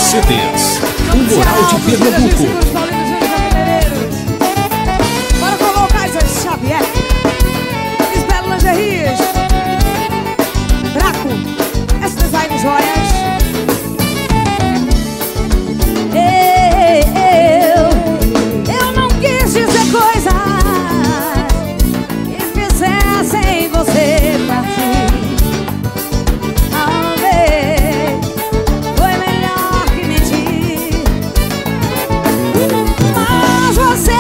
CDs, o Moral de Pernambuco. Bora com o Kaiser Xavier, Lisbelo Lingeries, Draco, S-Design Joias. Eu não quis dizer coisas que fizessem você partir. Talvez foi melhor que mentir, mas você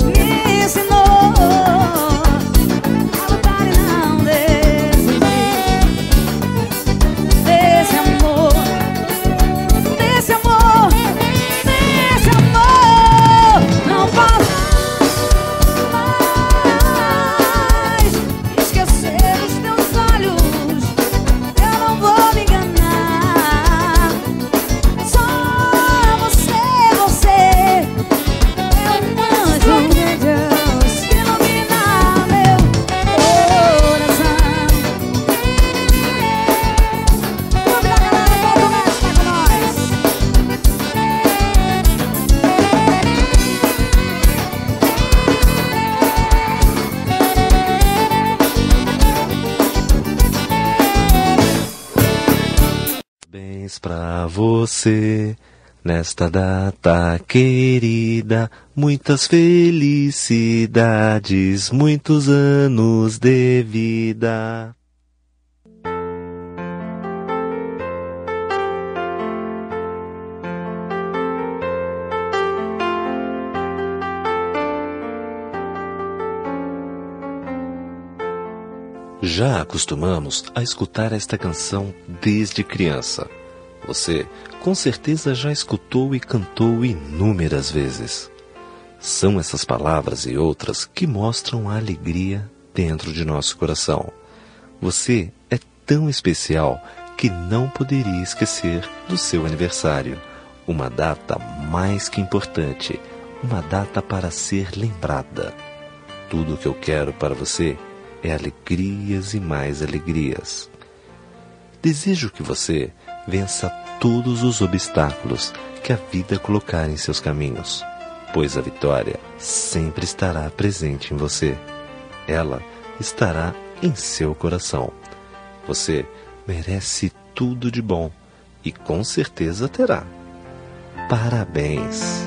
me ensinou a lutar e não desistir desse amor, desse amor, desse amor. Não posso mais esquecer os teus olhos, eu não vou me enganar. Só você é um anjo de Deus que ilumina meu coração. Clube da Galera, todo mundo está com nós. Parabéns pra você, nesta data querida, muitas felicidades, muitos anos de vida. Já acostumamos a escutar esta canção desde criança. Você, com certeza, já escutou e cantou inúmeras vezes. São essas palavras e outras que mostram a alegria dentro de nosso coração. Você é tão especial que não poderia esquecer do seu aniversário. Uma data mais que importante, uma data para ser lembrada. Tudo o que eu quero para você é alegrias e mais alegrias. Desejo que você vença todos os obstáculos que a vida colocar em seus caminhos, pois a vitória sempre estará presente em você. Ela estará em seu coração. Você merece tudo de bom e com certeza terá. Parabéns!